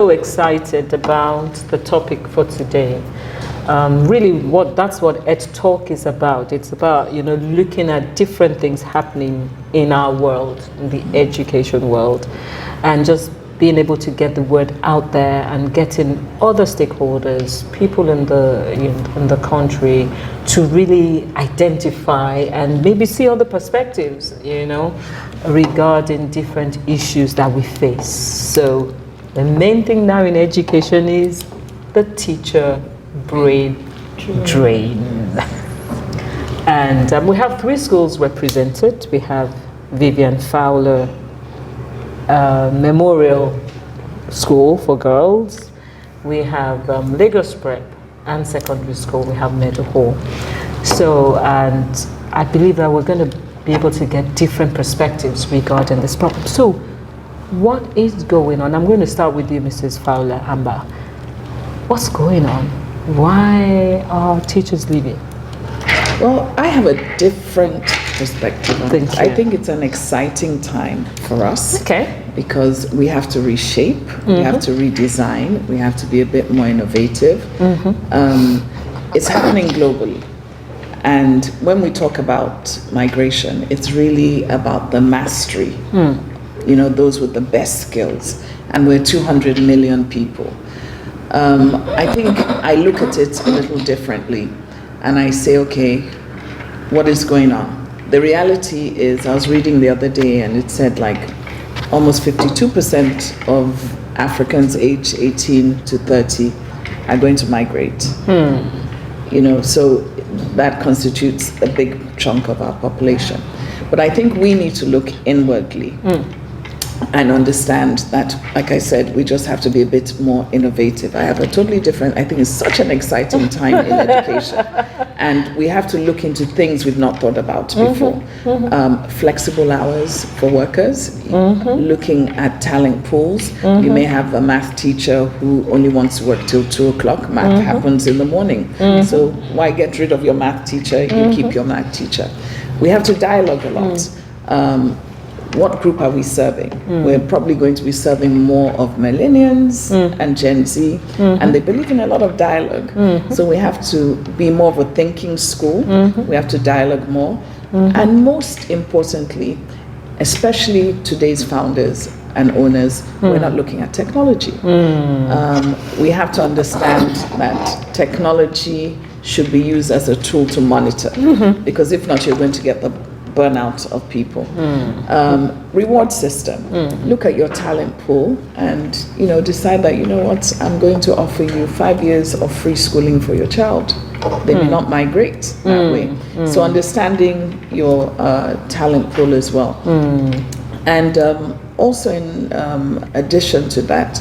So excited about the topic for today. Really, that's what Ed Talk is about. It's about looking at different things happening in our world, in the education world, and just being able to get the word out there and getting other stakeholders, people in the country, to really identify and maybe see other perspectives, regarding different issues that we face. So the main thing now in education is the teacher brain drain. And we have 3 schools represented. We have Vivian Fowler Memorial School for girls. We have Lagos Prep and secondary school. We have Meadow Hall. So, and I believe that we're going to be able to get different perspectives regarding this problem. So, what is going on? I'm going to start with you, Mrs. Fowler Amber. What's going on? Why are teachers leaving? Well, I have a different perspective on it. I think it's an exciting time for us. Okay. Because we have to reshape, we have to redesign, we have to be a bit more innovative. It's happening globally. And when we talk about migration, it's really about the mastery. Those with the best skills. And we're 200 million people. I think I look at it a little differently. And I say, okay, what is going on? The reality is, I was reading the other day and it said almost 52% of Africans aged 18 to 30 are going to migrate. So that constitutes a big chunk of our population. But I think we need to look inwardly and understand that, like I said, we just have to be a bit more innovative. I have a totally different, I think it's such an exciting time in education. And we have to look into things we've not thought about before. Flexible hours for workers, looking at talent pools. You may have a math teacher who only wants to work till 2 o'clock. Math happens in the morning. So why get rid of your math teacher? You keep your math teacher. We have to dialogue a lot. What group are we serving? We're probably going to be serving more of millennials and Gen Z, and they believe in a lot of dialogue. So we have to be more of a thinking school. We have to dialogue more. And most importantly, especially today's founders and owners, we're not looking at technology. We have to understand that technology should be used as a tool to monitor, because if not, you're going to get the burnout of people. Reward system. Look at your talent pool and decide that I'm going to offer you 5 years of free schooling for your child. They may not migrate that way. So understanding your talent pool as well. And also in addition to that,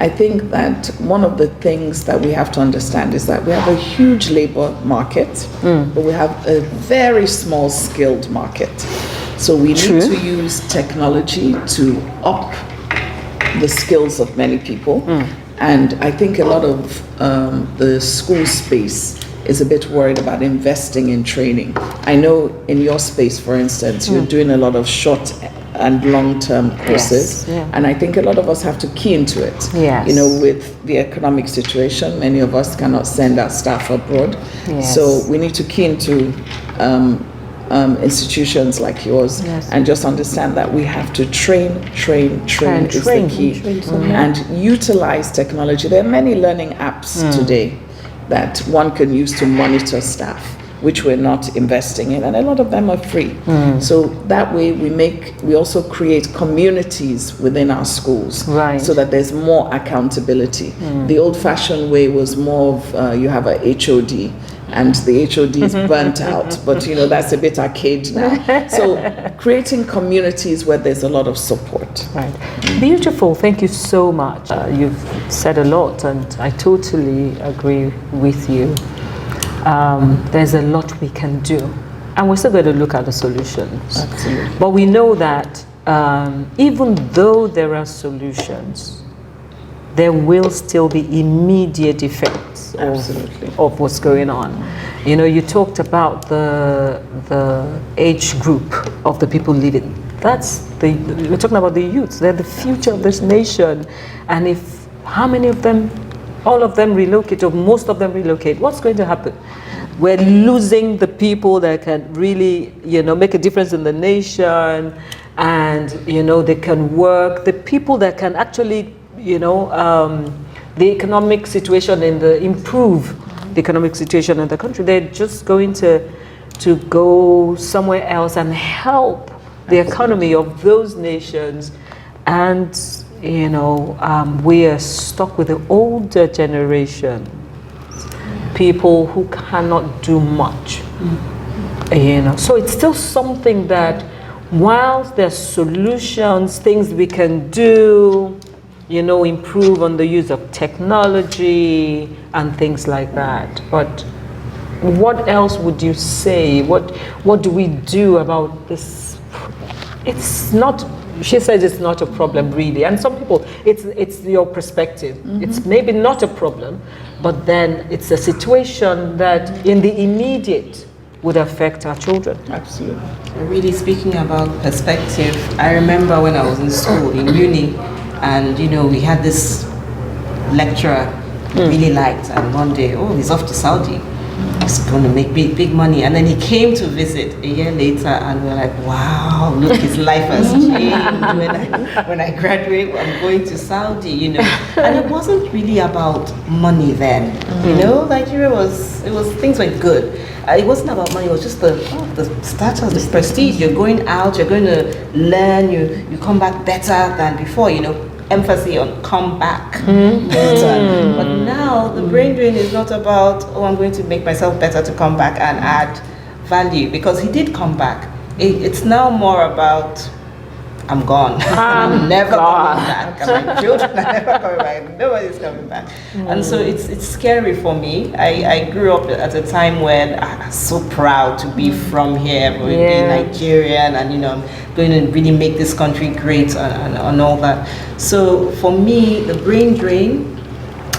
I think that one of the things that we have to understand is that we have a huge labor market, but we have a very small skilled market. So we need to use technology to up the skills of many people. And I think a lot of the school space is a bit worried about investing in training. I know in your space, for instance, you're doing a lot of short and long-term courses, and I think a lot of us have to key into it. With the economic situation, many of us cannot send our staff abroad, so we need to key into institutions like yours, and just understand that we have to train is the key, and utilize technology. There are many learning apps today that one can use to monitor staff, which we're not investing in, and a lot of them are free. So that way we also create communities within our schools, so that there's more accountability. The old-fashioned way was more of you have a HOD, and the HOD is burnt out, but that's a bit archaic now. So creating communities where there's a lot of support. Beautiful. Thank you so much. You've said a lot, and I totally agree with you. There's a lot we can do, and we're still going to look at the solutions. Absolutely. But we know that even though there are solutions, there will still be immediate effects of what's going on. You talked about the age group of the people living. We're talking about the youth. They're the future of this nation, and if how many of them, all of them relocate, or most of them relocate? What's going to happen? We're losing the people that can really, make a difference in the nation, and, they can work. The people that can actually, the economic situation improve the economic situation in the country. They're just going to go somewhere else and help the economy of those nations. And, we are stuck with the older generation, people who cannot do much. So it's still something that, whilst there's solutions, things we can do, improve on the use of technology and things like that. But what else would you say? What do we do about this? It's not, she says it's not a problem really. And some people, it's your perspective. It's maybe not a problem, but then it's a situation that in the immediate would affect our children. Absolutely. Really speaking about perspective, I remember when I was in school, in uni, and we had this lecturer really liked, and one day, he's off to Saudi. He's going to make big money. And then he came to visit a year later, and we're like, wow, look, his life has changed. When I graduate, I'm going to Saudi, And it wasn't really about money then, Nigeria things were good. It wasn't about money, it was just the status, the prestige. You're going out, you're going to learn, you come back better than before, emphasis on come back better. But now the brain drain is not about, I'm going to make myself better to come back and add value, because he did come back. It's now more about, I'm gone. I'm never coming back. And my children are never coming back. Nobody's coming back. And so it's scary for me. I grew up at a time when I was so proud to be from here, being Nigerian, and I'm going to really make this country great and all that. So for me, the brain drain,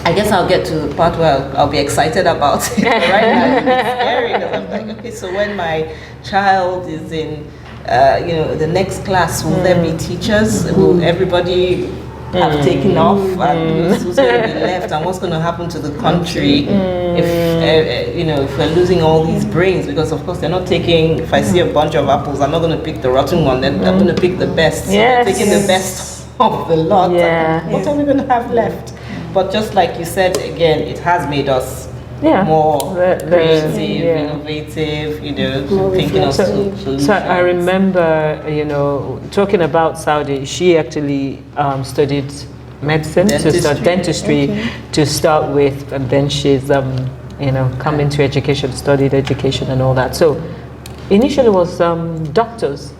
I guess I'll get to the part where I'll be excited about it. Right now, it's scary, because I'm like, okay, so when my child is in the next class, will there be teachers? Will everybody have taken off? And who's going to be left? And what's going to happen to the country if we're losing all these brains? Because of course they're not taking. If I see a bunch of apples, I'm not going to pick the rotten one. I'm going to pick the best. So they're taking the best of the lot. What are we going to have left? But just like you said, again, it has made us more creative, innovative, thinking of solutions. So I remember, talking about Saudi, she actually studied medicine, dentistry to start with, and then she's, come into education, studied education and all that. So initially it was doctors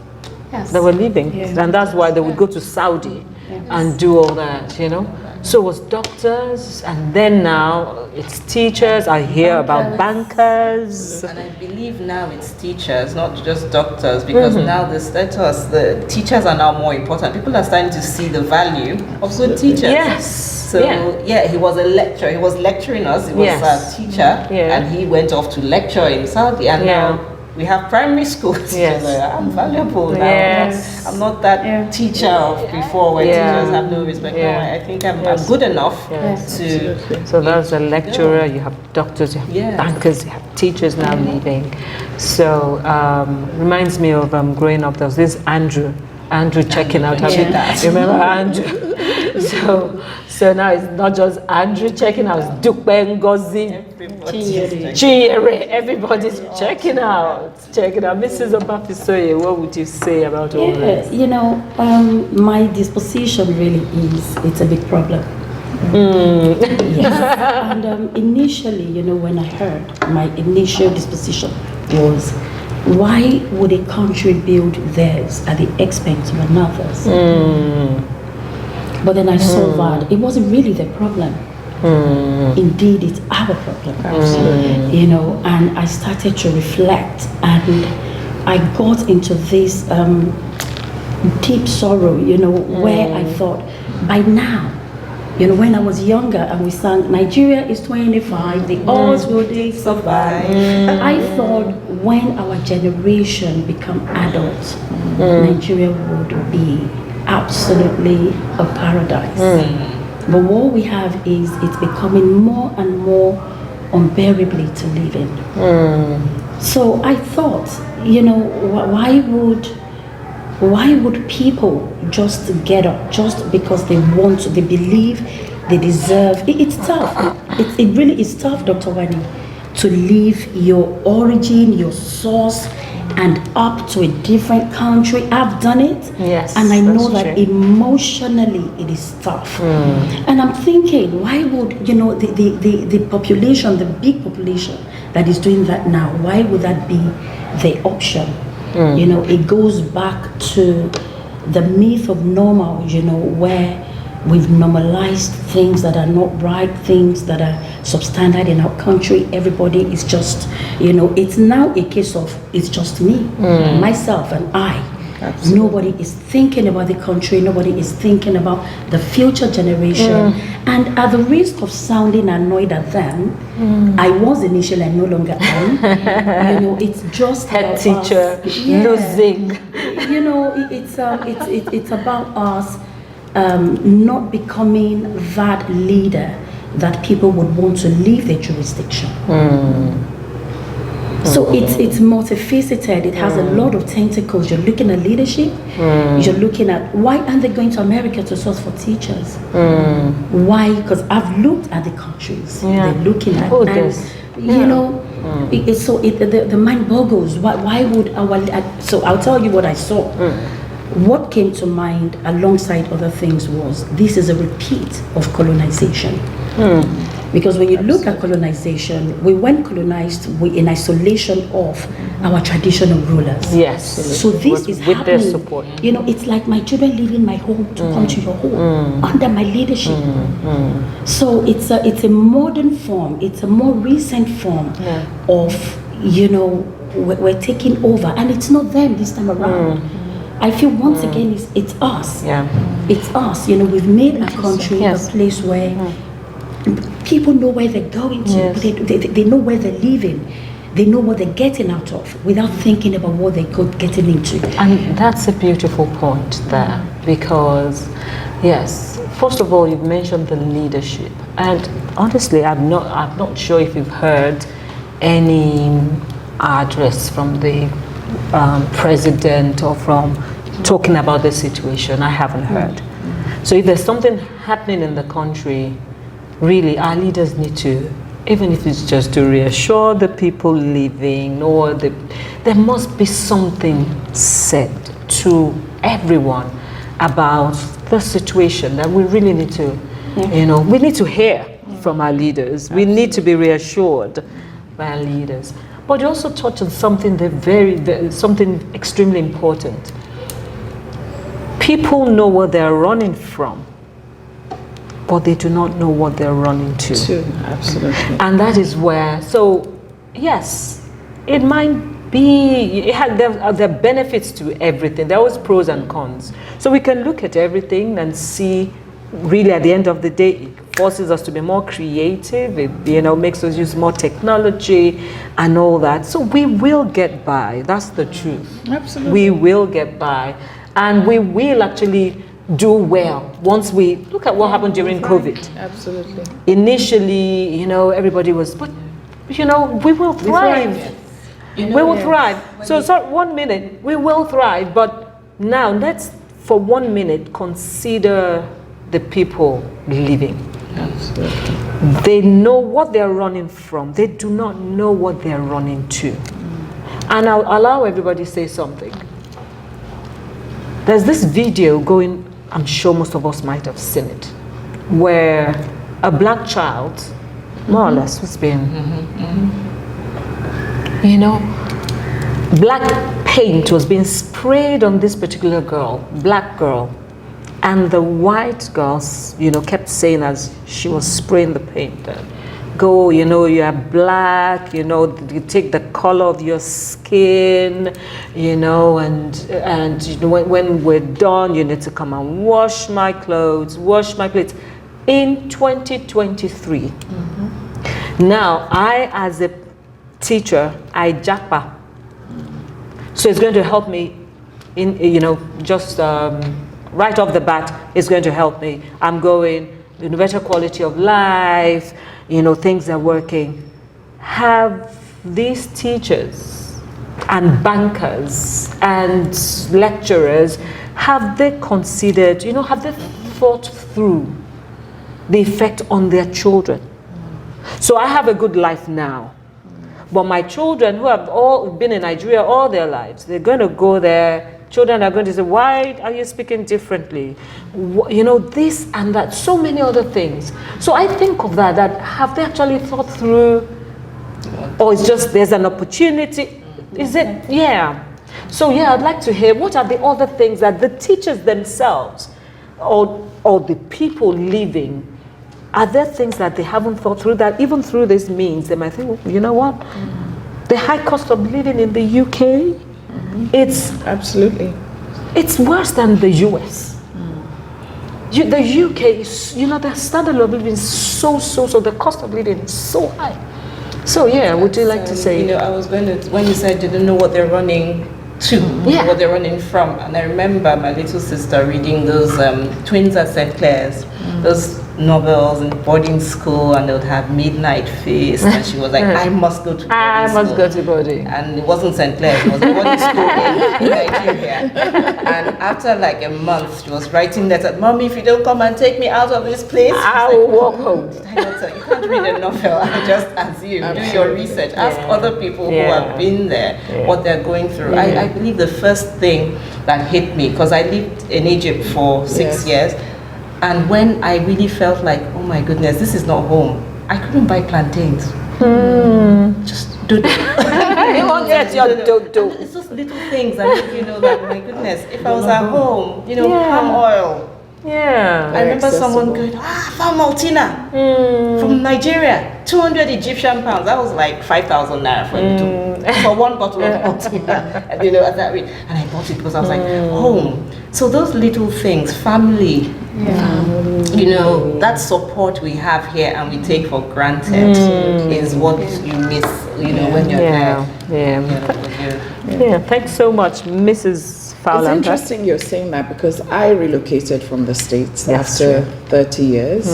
that were leaving, and that's why they would go to Saudi and do all that, So it was doctors, and then now it's teachers. I hear about bankers. And I believe now it's teachers, not just doctors, because now the teachers are now more important. People are starting to see the value of good teachers. Yes. So he was a lecturer. He was lecturing us. He was a teacher, and he went off to lecture in Saudi, and now we have primary school teachers. I'm valuable now. I'm not that teacher of before where teachers have no respect. No, I think I'm good enough to. So there's a lecturer, you have doctors, you have bankers, you have teachers now leaving. So reminds me of growing up. There was this Andrew checking out. Remember Andrew? So now it's not just Andrew checking out, it's Dupe Ngozi, Chiere, everybody's checking out. Mrs. Obafisoye, what would you say about all this? My disposition really it's a big problem. And initially, when I heard, my initial disposition was, why would a country build theirs at the expense of another's? But then I saw that it wasn't really the problem. Indeed, it's our problem. Absolutely. And I started to reflect, and I got into this deep sorrow, where I thought, by now, when I was younger and we sang, Nigeria is 25, the odds will they survive. I thought when our generation become adults, Nigeria would be absolutely a paradise. But what we have is it's becoming more and more unbearably to live in. So I thought, why would people just get up just because they want to, they believe they deserve? It's tough. It really is tough, Dr. Wani, to leave your origin, your source, and up to a different country. I've done it. Yes, and I know that true. emotionally it is tough. And I'm thinking, why would, the population, the big population that is doing that now, why would that be the option? It goes back to the myth of normal, where we've normalized things that are not right, things that are substandard in our country. Everybody is just, it's now a case of it's just me, myself, and I. Absolutely. Nobody is thinking about the country. Nobody is thinking about the future generation. And at the risk of sounding annoyed at them, I was initially, I no longer am. It's just head teacher losing. It's about us not becoming that leader that people would want to leave their jurisdiction. So it's multifaceted. It has a lot of tentacles. You're looking at leadership. You're looking at, why aren't they going to America to source for teachers? Why? Because I've looked at the countries they're looking at. The mind boggles. Why would our... So I'll tell you what I saw. What came to mind alongside other things was this is a repeat of colonization. Because when you look at colonization, we weren't colonized in isolation of our traditional rulers. Yes. So this is with happening. their support. It's like my children leaving my home to come to your home under my leadership. So it's a modern form. It's a more recent form of, we're taking over. And it's not them this time around. I feel once again it's us. It's us. We've made our country a place where people know where they're going to. They know where they're living. They know what they're getting out of without thinking about what they're getting into. And that's a beautiful point there, because yes, first of all, you've mentioned the leadership, and honestly, I'm not sure if you've heard any address from the president or from talking about the situation. I haven't heard. So if there's something happening in the country, really our leaders need to, even if it's just to reassure the people living, or there must be something said to everyone about the situation that we really need to, we need to hear from our leaders. We need to be reassured by our leaders. But you also touched on something something extremely important. People know what they're running from, but they do not know what they're running to. Absolutely. And that is where, so yes, it might be, there are benefits to everything. There are always pros and cons. So we can look at everything and see, really at the end of the day, it forces us to be more creative. It makes us use more technology and all that. So we will get by. That's the truth. Absolutely. We will get by. And we will actually do well once we look at what happened during COVID. Absolutely. Initially, everybody was, but we will thrive. We will thrive. So 1 minute, we will thrive. But now let's, for 1 minute, consider the people living. Absolutely. They know what they're running from. They do not know what they're running to. And I'll allow everybody to say something. There's this video going, I'm sure most of us might have seen it, where a black child, more or less, was being, black paint was being sprayed on this particular girl, black girl, and the white girls, kept saying as she was spraying the paint, go, you are black, you take the color of your skin, and when we're done, you need to come and wash my clothes, wash my plates. In 2023. Now, I, as a teacher, I japa. So it's going to help me in, just right off the bat, it's going to help me. I'm going, better quality of life, things are working. Have these teachers and bankers and lecturers, have they considered, have they thought through the effect on their children? So I have a good life now, but my children who have all been in Nigeria all their lives, they're going to go there. Children are going to say, why are you speaking differently? This and that, so many other things. So I think of that have they actually thought through, or it's just there's an opportunity? Is it? Yeah. So I'd like to hear, what are the other things that the teachers themselves or the people living, are there things that they haven't thought through, that even through this means they might think, well, you know what? The high cost of living in the UK, it's absolutely, it's worse than the US. The UK is, the standard of living is so, the cost of living is so high. So would you like to say? I was going to, when you said you didn't know what they're running to, what they're running from, and I remember my little sister reading those Twins at St. Clair's, those novels in boarding school, and they would have midnight feast, and she was like, I must go to boarding I school. must go to boarding. And it wasn't St. Clair's, it was a boarding school in Nigeria. And after like a month, she was writing letters, Mommy, if you don't come and take me out of this place, I will walk home. I not tell you, you can't read a novel and just assume. Do your research. Ask other people who have been there what they're going through. I believe the first thing that hit me, because I lived in Egypt for 6 years, and when I really felt like, oh my goodness, this is not home, I couldn't buy plantains. Just do You wanted your do. It's just little things. I mean, like, my goodness, if I was at home, palm oil. Yeah. I remember someone going, Farm Maltina from Nigeria, 200 Egyptian pounds. That was like 5,000 naira for one bottle of Maltina. And, at that rate. And I bought it because I was like, home. So those little things, family, that support we have here and we take for granted is what you miss, when you're there. Yeah. Thanks so much, Mrs. Fowler. It's interesting you're saying that, because I relocated from the States after 30 years.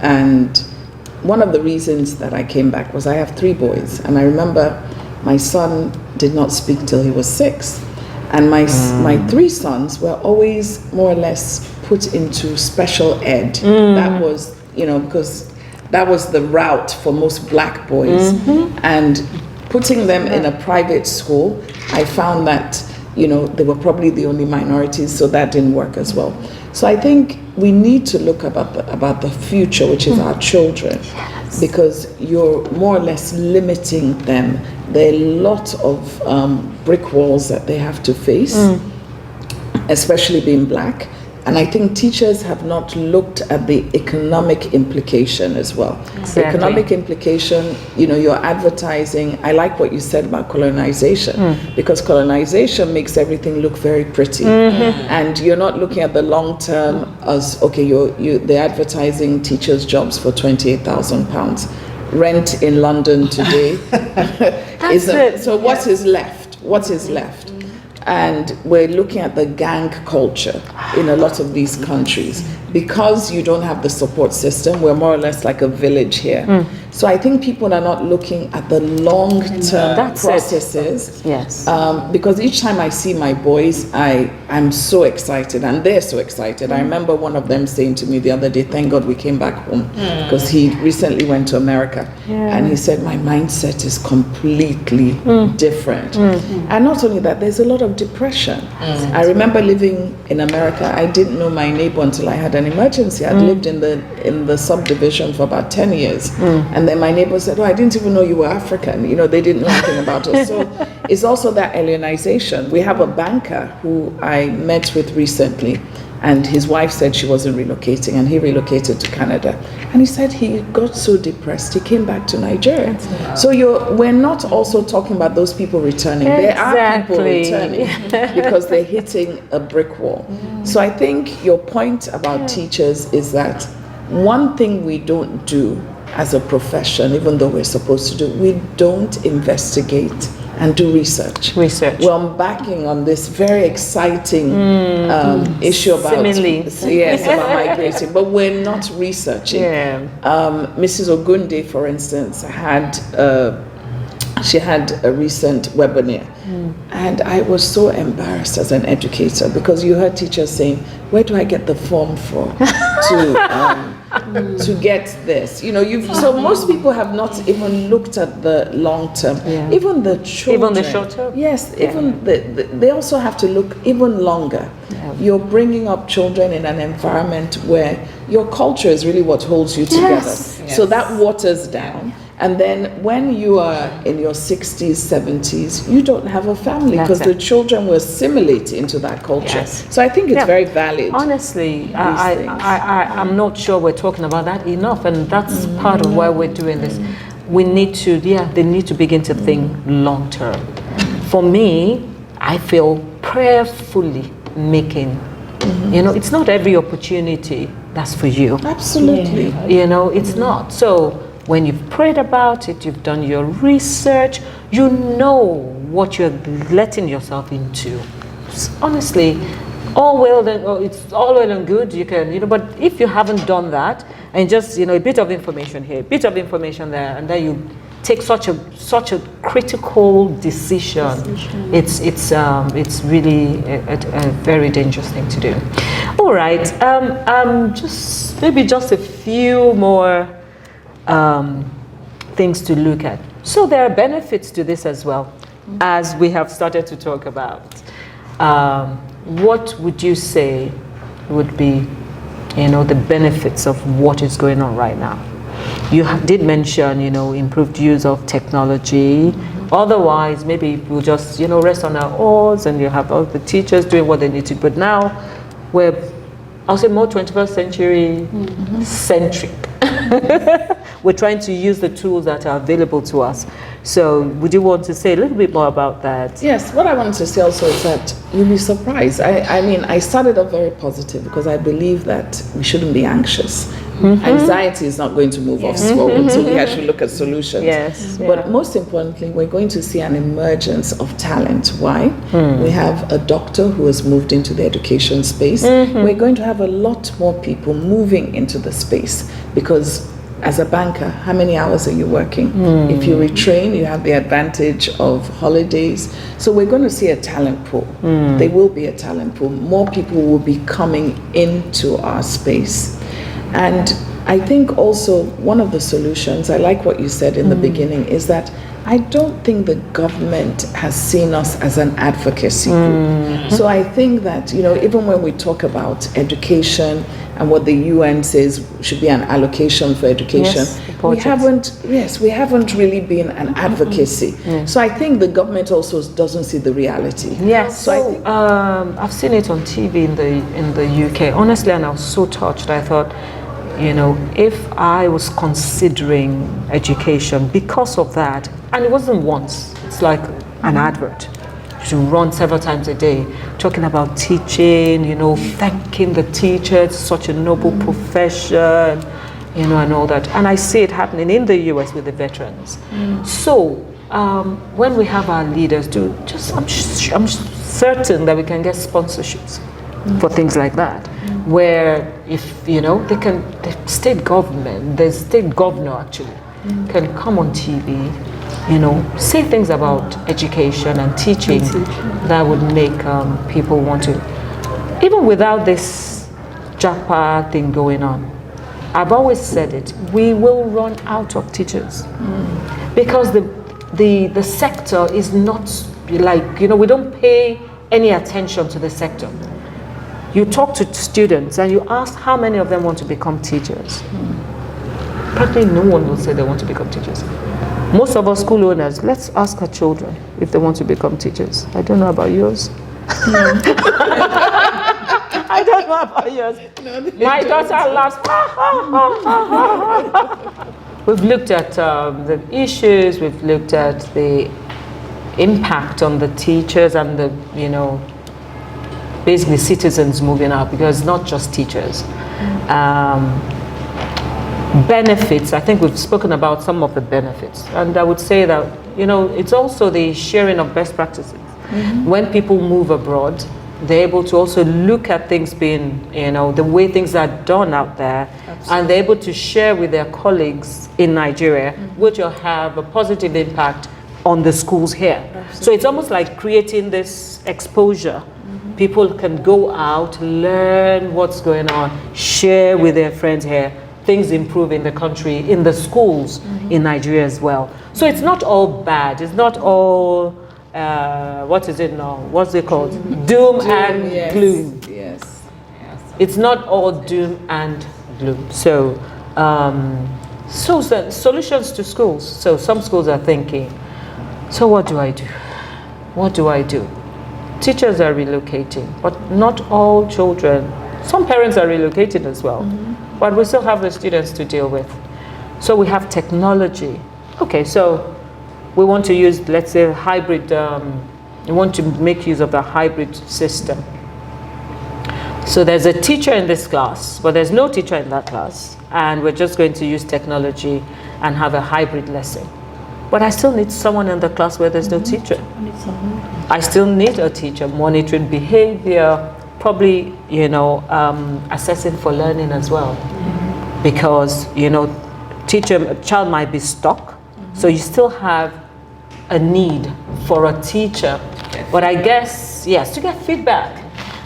And one of the reasons that I came back was I have 3 boys. And I remember my son did not speak till he was 6. And my 3 sons were always more or less put into special ed. That was, because that was the route for most black boys. And putting them in a private school, I found that they were probably the only minorities, so that didn't work as well. So I think we need to look about the future, which is our children, because you're more or less limiting them. There are a lot of brick walls that they have to face, especially being black. And I think teachers have not looked at the economic implication as well. Exactly. The economic implication, you're advertising. I like what you said about colonization, because colonization makes everything look very pretty. And you're not looking at the long term as, okay, they're advertising teachers' jobs for £28,000. Rent in London today so what is left? What is left? And we're looking at the gang culture in a lot of these countries. Because you don't have the support system, we're more or less like a village here. So I think people are not looking at the long-term processes. Yes. Because each time I see my boys, I'm so excited, and they're so excited. I remember one of them saying to me the other day, thank God we came back home, because he recently went to America. And he said, my mindset is completely different. And not only that, there's a lot of depression. I remember living in America. I didn't know my neighbor until I had an emergency. I'd lived in the subdivision for about 10 years. And then my neighbor said, I didn't even know you were African. They didn't know anything about us. So it's also that alienization. We have a banker who I met with recently, and his wife said she wasn't relocating, and he relocated to Canada. And he said he got so depressed, he came back to Nigeria. So we're not also talking about those people returning. There are people returning because they're hitting a brick wall. So I think your point about teachers is that one thing we don't do as a profession, even though we're supposed to do, we don't investigate and do research. Well, I'm backing on this very exciting issue about about migrating, but we're not researching. Mrs. Ogunde, for instance, had a recent webinar, and I was so embarrassed as an educator because you heard teachers saying, "Where do I get the form for to get this?" You know, so most people have not even looked at the long term. Even the children. Even the short term. Yes, even they also have to look even longer. You're bringing up children in an environment where your culture is really what holds you together. So that waters down. And then when you are in your 60s, 70s, you don't have a family because the children will assimilate into that culture. So I think it's very valid. Honestly, I'm not sure we're talking about that enough, and that's part of why we're doing this. We need to, they need to begin to think long term. For me, I feel prayerfully making, you know, it's not every opportunity that's for you. Absolutely. You know, it's not. So when you've prayed about it, you've done your research, you know what you're letting yourself into. Honestly, it's all well and good, you can, you know, but if you haven't done that, and just, you know, a bit of information here, a bit of information there, and then you take such a critical decision. It's really a very dangerous thing to do. All right, just a few more things to look at. So there are benefits to this as well, as we have started to talk about. What would you say would be, you know, the benefits of what is going on right now? You did mention, you know, improved use of technology. Otherwise, maybe we'll just, you know, rest on our oars and you have all the teachers doing what they need to. But now we're, I'll say, more 21st century centric. We're trying to use the tools that are available to us. So would you want to say a little bit more about that? Yes, what I wanted to say also is that you'll be surprised. I mean, I started off very positive because I believe that we shouldn't be anxious. Anxiety is not going to move us forward, so we actually look at solutions. But most importantly, we're going to see an emergence of talent. Why? We have a doctor who has moved into the education space. We're going to have a lot more people moving into the space because as a banker, how many hours are you working? If you retrain, you have the advantage of holidays. So we're going to see a talent pool. There will be a talent pool. More people will be coming into our space. And I think also one of the solutions, I like what you said in the beginning, is that I don't think the government has seen us as an advocacy group. So I think that, you know, even when we talk about education and what the UN says should be an allocation for education, we haven't really been an advocacy. So I think the government also doesn't see the reality. So I think, I've seen it on TV in the UK, honestly, and I was so touched. I thought, you know, if I was considering education because of that, and it wasn't once, it's like an advert. You run several times a day, talking about teaching, you know, thanking the teachers, such a noble profession, you know, and all that. And I see it happening in the US with the veterans. So when we have our leaders do, I'm certain that we can get sponsorships for things like that. Where if, you know, the state government, the state governor actually, can come on TV, you know, say things about education and teaching that would make people want to, even without this JAPA thing going on. I've always said it, we will run out of teachers because the sector is not like, you know, we don't pay any attention to the sector. You talk to students and you ask how many of them want to become teachers. Practically no one will say they want to become teachers. Most of our school owners, let's ask our children if they want to become teachers. I don't know about yours. I don't know about yours. My daughter laughs. We've looked at the issues, we've looked at the impact on the teachers and the, you know, basically citizens moving out, because not just teachers. Benefits, I think we've spoken about some of the benefits, and I would say that you know, it's also the sharing of best practices. When people move abroad, they're able to also look at things being, you know, the way things are done out there. And they're able to share with their colleagues in Nigeria, which will have a positive impact on the schools here. So it's almost like creating this exposure. People can go out, learn what's going on, share with their friends here. Things improve in the country, in the schools in Nigeria as well. So it's not all bad. It's not all, what is it now? What's it called? Doom and yes, gloom. Yes. It's not all doom and gloom. So, solutions to schools. So some schools are thinking, so what do I do? What do I do? Teachers are relocating, but not all children. Some parents are relocating as well, but we still have the students to deal with. So we have technology. Okay, so we want to use, let's say, hybrid, we want to make use of the hybrid system. So there's a teacher in this class, but there's no teacher in that class, and we're just going to use technology and have a hybrid lesson. But I still need someone in the class where there's no teacher. I still need a teacher monitoring behavior, probably, you know, assessing for learning as well. Because, you know, a child might be stuck, so you still have a need for a teacher. But I guess, yes, to get feedback.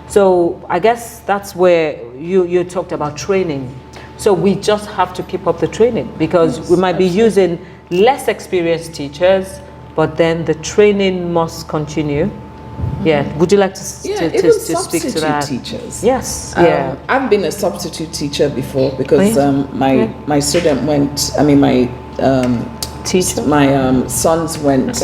So I guess that's where you talked about training. So we just have to keep up the training, because we might be using less experienced teachers, but then the training must continue. Yeah, would you like to speak to that? Teachers. Yes. I've been a substitute teacher before, because my student went. I mean, my teacher. My sons went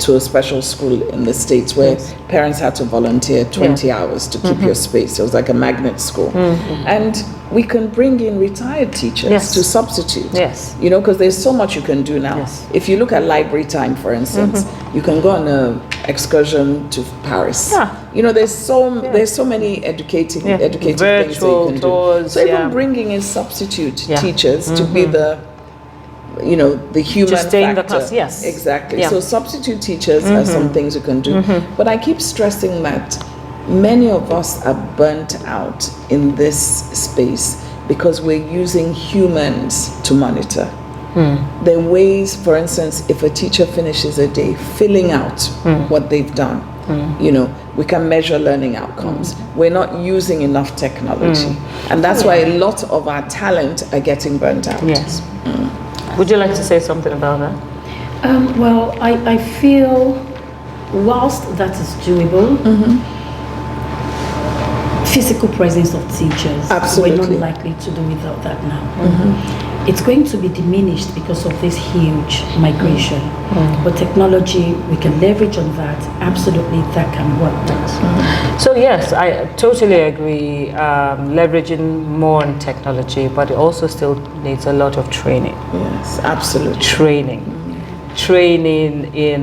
to a special school in the States where parents had to volunteer 20 hours to keep your space. It was like a magnet school. And we can bring in retired teachers to substitute. Yes. You know, because there's so much you can do now. Yes. If you look at library time, for instance, you can go on an excursion to Paris. You know, there's so many educative things that you can tours, do. So even bringing in substitute teachers to be the, you know, the human just stay factor. In the class, yes. Exactly. So substitute teachers are some things you can do. But I keep stressing that many of us are burnt out in this space because we're using humans to monitor. There are ways, for instance, if a teacher finishes a day filling out what they've done, you know, we can measure learning outcomes. We're not using enough technology. And that's why a lot of our talent are getting burnt out. Yes. Would you like to say something about that? Well, I feel whilst that is doable, physical presence of teachers, absolutely, we're not likely to do without that now. It's going to be diminished because of this huge migration. But technology, we can leverage on that. Absolutely, that can work. So yes, I totally agree, leveraging more on technology, but it also still needs a lot of training. Yes, absolutely. Training in,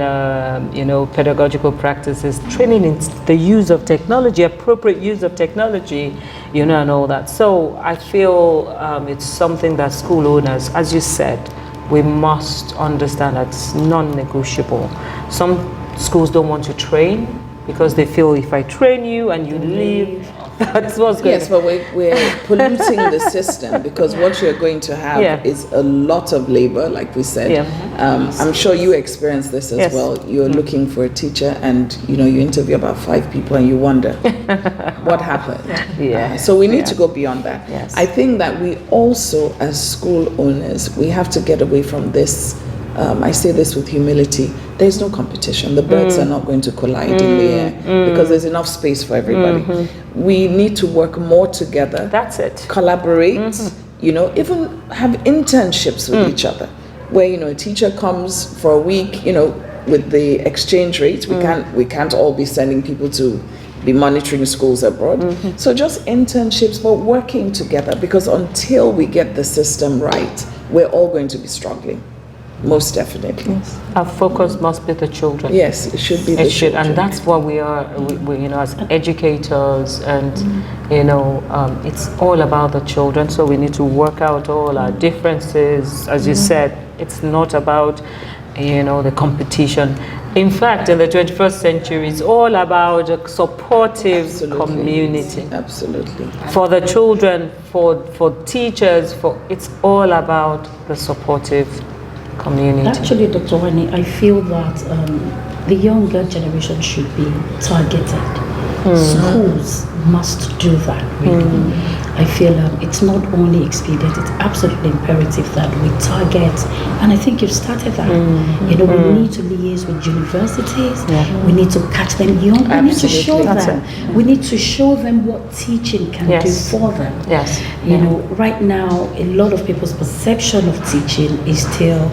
you know, pedagogical practices, training in the use of technology, appropriate use of technology, you know, and all that. So I feel it's something that school owners, as you said, we must understand that it's non-negotiable. Some schools don't want to train because they feel if I train you and you leave, that's what's going Yes, but we're polluting the system, because what you're going to have is a lot of labor, like we said. I'm sure you experience this as well. You're looking for a teacher and, you know, you interview about 5 people and you wonder what happened. So we need to go beyond that. I think that we also, as school owners, we have to get away from this. I say this with humility. There's no competition. The birds are not going to collide in the air because there's enough space for everybody. We need to work more together. That's it. Collaborate, you know, even have internships with each other, where, you know, a teacher comes for a week, you know, with the exchange rate. We can't all be sending people to be monitoring schools abroad. So just internships, but working together, because until we get the system right, we're all going to be struggling. Most definitely. Yes. Our focus must be the children. Yes, it should be the children. And that's what we are, we, you know, as educators, and, you know, it's all about the children. So we need to work out all our differences. As you said, it's not about the competition. In fact, in the 21st century, it's all about a supportive community. Absolutely. For the children, for teachers, it's all about the supportive community. Actually, Dr. Wani, I feel that the younger generation should be targeted. Schools must do that, really. I feel it's not only expedient, it's absolutely imperative that we target, and I think you've started that. We need to liaise with universities, we need to catch them young, we need to show them, we need to show them what teaching can do for them. Yes. Right now, a lot of people's perception of teaching is still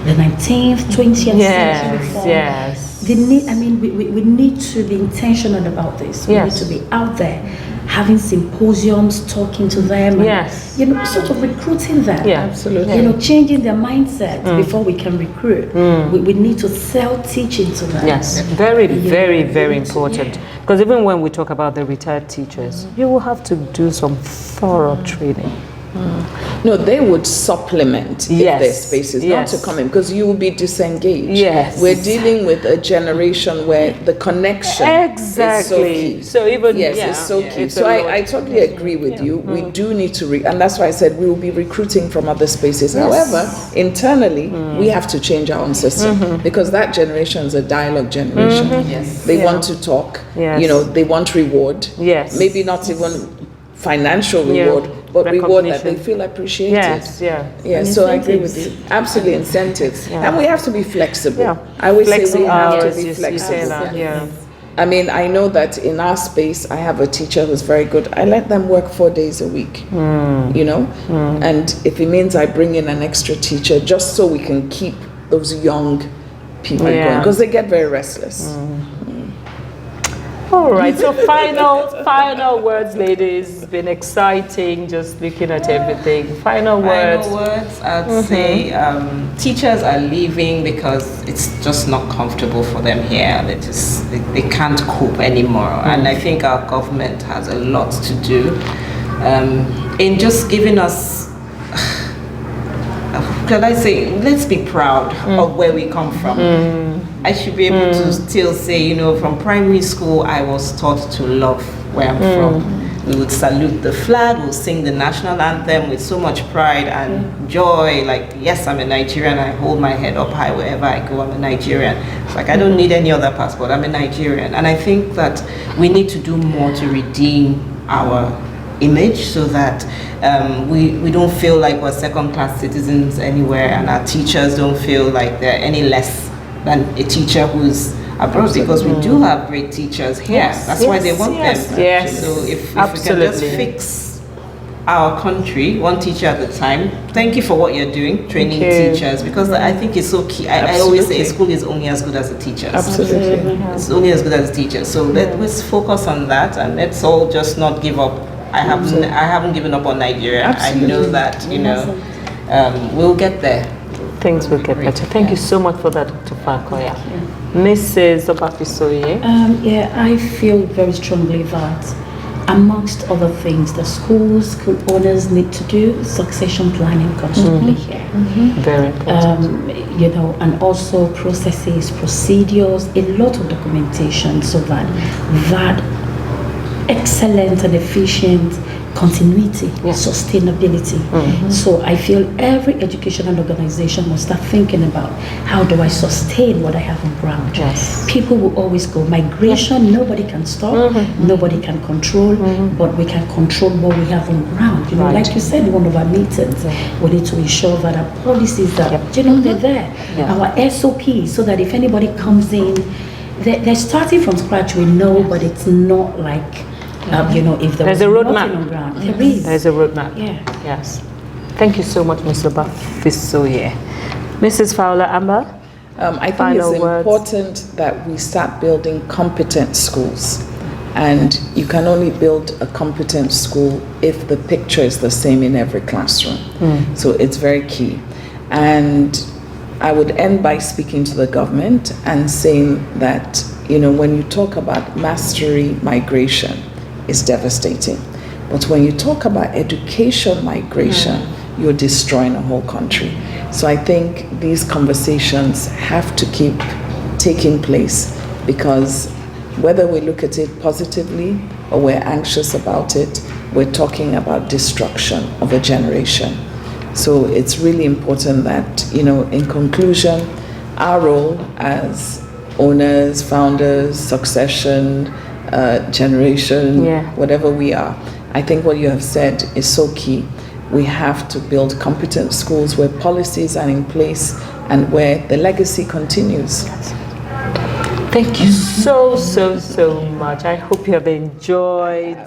the 19th, 20th century form. Yes. We need to be intentional about this. We need to be out there, having symposiums, talking to them, and, sort of recruiting them. Yeah, absolutely. Changing their mindset before we can recruit. We need to sell teaching to them. Yes, very, very, very important. Because even when we talk about the retired teachers, you will have to do some thorough training. No, they would supplement if their spaces, not to come in, because you will be disengaged. Yes. We're dealing with a generation where the connection is so key. So even it's so key. So I totally agree with you. We do need to, and that's why I said we will be recruiting from other spaces. However, internally, we have to change our own system because that generation is a dialogue generation. They want to talk. They want reward. Maybe not even financial reward, but reward that they feel appreciated. So I agree with you. Absolutely, incentives. And we have to be flexible. I always say we have to be flexible. I mean, I know that in our space, I have a teacher who's very good. I let them work 4 days a week, and if it means I bring in an extra teacher just so we can keep those young people going, because they get very restless. All right, so final words, ladies. It's been exciting just looking at everything. Final words. I'd say teachers are leaving because it's just not comfortable for them here. They can't cope anymore. And I think our government has a lot to do in just giving us, can I say, let's be proud of where we come from. I should be able to still say, from primary school, I was taught to love where I'm from. We would salute the flag, we'll sing the national anthem with so much pride and joy. Like, yes, I'm a Nigerian, I hold my head up high wherever I go, I'm a Nigerian. It's like, I don't need any other passport, I'm a Nigerian. And I think that we need to do more to redeem our image so that we don't feel like we're second-class citizens anywhere, and our teachers don't feel like they're any less than a teacher who's abroad, because we do have great teachers here. That's why they want them. So if we can just fix our country, one teacher at a time. Thank you for what you're doing, training teachers, because I think it's so key. I always say a school is only as good as the teachers. It's only as good as the teachers. So let's focus on that, and let's all just not give up. I haven't given up on Nigeria. I know that we'll get there. Things will get better. Thank you so much for that, Dr. Fakoya. Mrs. Obafisoye. I feel very strongly that amongst other things, the school owners need to do succession planning constantly here. Very important. And also processes, procedures, a lot of documentation, so that excellent and efficient continuity, sustainability. So I feel every educational organization must start thinking about, how do I sustain what I have on ground? People will always go, migration, nobody can stop, nobody can control, but we can control what we have on ground. Like you said in one of our meetings, we need to ensure that our policies are, they're there, our SOPs, so that if anybody comes in, they're starting from scratch, we know, but it's not like, if there's a roadmap. There's a roadmap. Yes. Thank you so much, Mr. Bafisoye. Mrs. Fowler Amber. I think it's important that we start building competent schools, and you can only build a competent school if the picture is the same in every classroom. So it's very key. And I would end by speaking to the government and saying that, when you talk about mastery migration, it's devastating. But when you talk about education migration, you're destroying a whole country. So I think these conversations have to keep taking place, because whether we look at it positively or we're anxious about it, we're talking about destruction of a generation. So it's really important that, in conclusion, our role as owners, founders, succession, generation, whatever we are, I think what you have said is so key. We have to build competent schools where policies are in place and where the legacy continues. Thank you so much. I hope you have enjoyed.